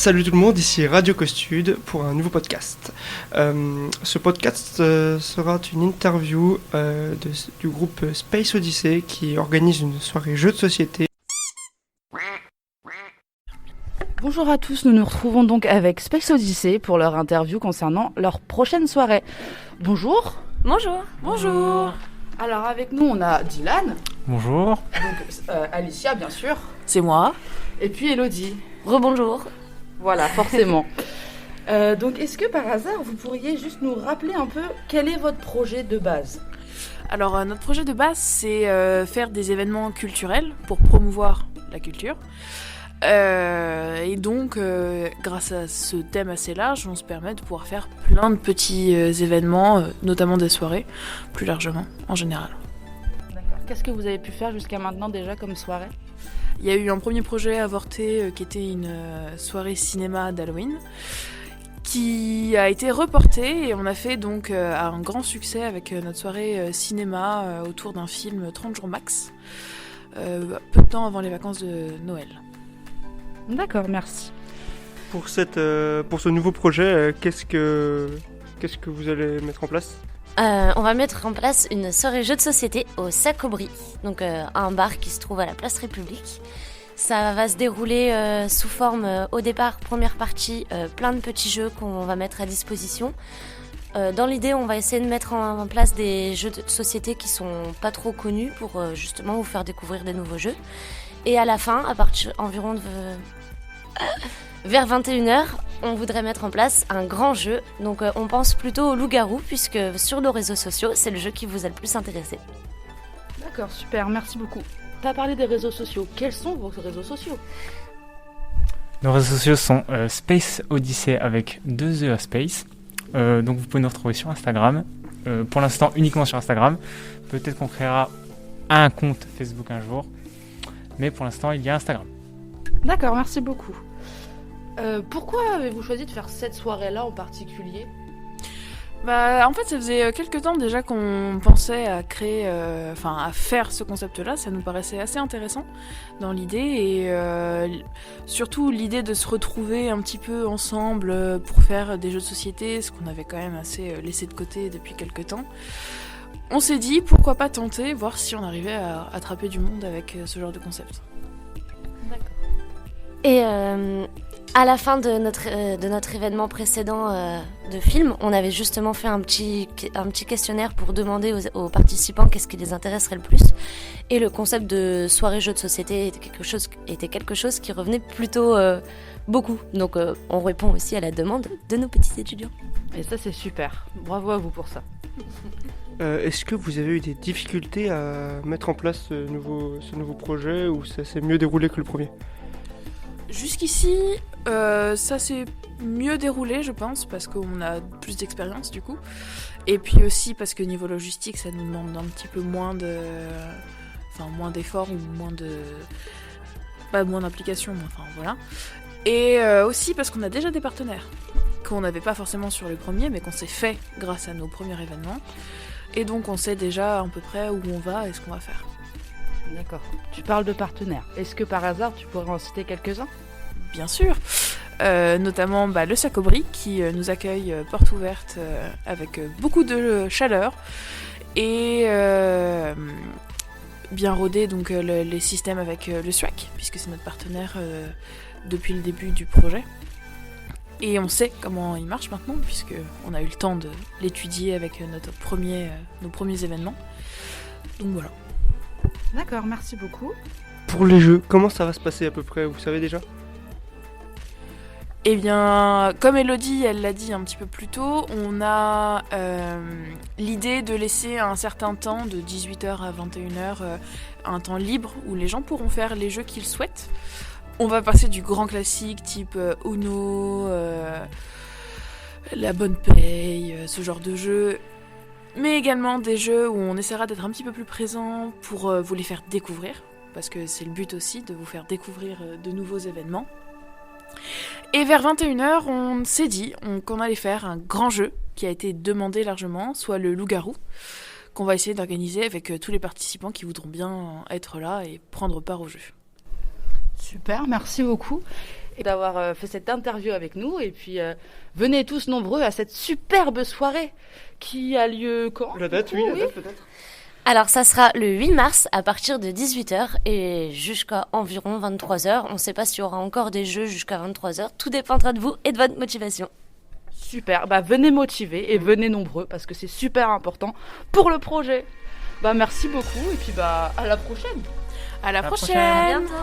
Salut tout le monde, ici Radio Costude pour un nouveau podcast. Ce podcast sera une interview du groupe Space Odyssey qui organise une soirée jeux de société. Bonjour à tous, nous nous retrouvons donc avec Space Odyssey pour leur interview concernant leur prochaine soirée. Bonjour. Bonjour. Bonjour. Alors avec nous on a Dylan. Bonjour. Donc Alicia bien sûr. C'est moi. Et puis Elodie. Rebonjour. Voilà, forcément. Donc est-ce que par hasard vous pourriez juste nous rappeler un peu quel est votre projet de base ? Alors notre projet de base c'est faire des événements culturels pour promouvoir la culture. Et donc grâce à ce thème assez large, on se permet de pouvoir faire plein de petits événements, notamment des soirées, plus largement en général. D'accord. Qu'est-ce que vous avez pu faire jusqu'à maintenant déjà comme soirée ? Il y a eu un premier projet avorté qui était une soirée cinéma d'Halloween qui a été reporté et on a fait donc un grand succès avec notre soirée cinéma autour d'un film 30 jours max, peu de temps avant les vacances de Noël. D'accord, merci. Pour ce nouveau projet, qu'est-ce que vous allez mettre en place ? On va mettre en place une soirée jeux de société au Sacobri, donc un bar qui se trouve à la Place République. Ça va se dérouler sous forme, au départ, première partie, plein de petits jeux qu'on va mettre à disposition. Dans l'idée, on va essayer de mettre en place des jeux de société qui sont pas trop connus pour justement vous faire découvrir des nouveaux jeux. Et à la fin, à partir environ vers 21h, on voudrait mettre en place un grand jeu. Donc on pense plutôt au loup-garou, puisque sur nos réseaux sociaux, c'est le jeu qui vous a le plus intéressé. D'accord, super, merci beaucoup. Tu as parlé des réseaux sociaux. Quels sont vos réseaux sociaux ? Nos réseaux sociaux sont Space Odyssey avec 2 E à Space. Donc vous pouvez nous retrouver sur Instagram. Pour l'instant uniquement sur Instagram. Peut-être qu'on créera un compte Facebook un jour. Mais pour l'instant il y a Instagram. D'accord, merci beaucoup. Pourquoi avez-vous choisi de faire cette soirée-là en particulier ? En fait, ça faisait quelques temps déjà qu'on pensait à créer, à faire ce concept-là. Ça nous paraissait assez intéressant dans l'idée et surtout l'idée de se retrouver un petit peu ensemble pour faire des jeux de société, ce qu'on avait quand même assez laissé de côté depuis quelques temps. On s'est dit pourquoi pas tenter, voir si on arrivait à attraper du monde avec ce genre de concept. D'accord. Et à la fin de notre événement précédent de film, on avait justement fait un petit questionnaire pour demander aux participants qu'est-ce qui les intéresserait le plus. Et le concept de soirée jeux de société était quelque chose qui revenait plutôt beaucoup. Donc on répond aussi à la demande de nos petits étudiants. Et ça c'est super, bravo à vous pour ça. Est-ce que vous avez eu des difficultés à mettre en place ce nouveau projet ou ça s'est mieux déroulé que le premier ? Jusqu'ici, ça s'est mieux déroulé, je pense, parce qu'on a plus d'expérience du coup. Et puis aussi parce que niveau logistique, ça nous demande un petit peu moins d'efforts ou moins d'implication, voilà. Et aussi parce qu'on a déjà des partenaires qu'on n'avait pas forcément sur le premier, mais qu'on s'est fait grâce à nos premiers événements. Et donc on sait déjà à peu près où on va et ce qu'on va faire. D'accord. Tu parles de partenaires. Est-ce que par hasard tu pourrais en citer quelques-uns ? Bien sûr. Notamment le Sacobri qui nous accueille porte ouverte avec beaucoup de chaleur et bien rodé donc les systèmes avec le SWAC puisque c'est notre partenaire depuis le début du projet. Et on sait comment il marche maintenant, puisqu'on a eu le temps de l'étudier avec nos premiers événements. Donc voilà. D'accord, merci beaucoup. Pour les jeux, comment ça va se passer à peu près ? Vous savez déjà ? Eh bien, comme Elodie, elle l'a dit un petit peu plus tôt, on a l'idée de laisser un certain temps, de 18h à 21h, un temps libre où les gens pourront faire les jeux qu'ils souhaitent. On va passer du grand classique type Uno, La Bonne Paye, ce genre de jeux, mais également des jeux où on essaiera d'être un petit peu plus présent pour vous les faire découvrir, parce que c'est le but aussi, de vous faire découvrir de nouveaux événements. Et vers 21h, on s'est dit qu'on allait faire un grand jeu qui a été demandé largement, soit le loup-garou, qu'on va essayer d'organiser avec tous les participants qui voudront bien être là et prendre part au jeu. Super, merci beaucoup. et d'avoir fait cette interview avec nous. Et puis, venez tous nombreux à cette superbe soirée qui a lieu quand ? La date, oui, la date peut-être. Alors ça sera le 8 mars à partir de 18h et jusqu'à environ 23h. On ne sait pas s'il y aura encore des jeux jusqu'à 23h. Tout dépendra de vous et de votre motivation. Super, venez motiver et venez nombreux parce que c'est super important pour le projet. Merci beaucoup et puis à la prochaine. À la À la prochaine. prochaine. À bientôt.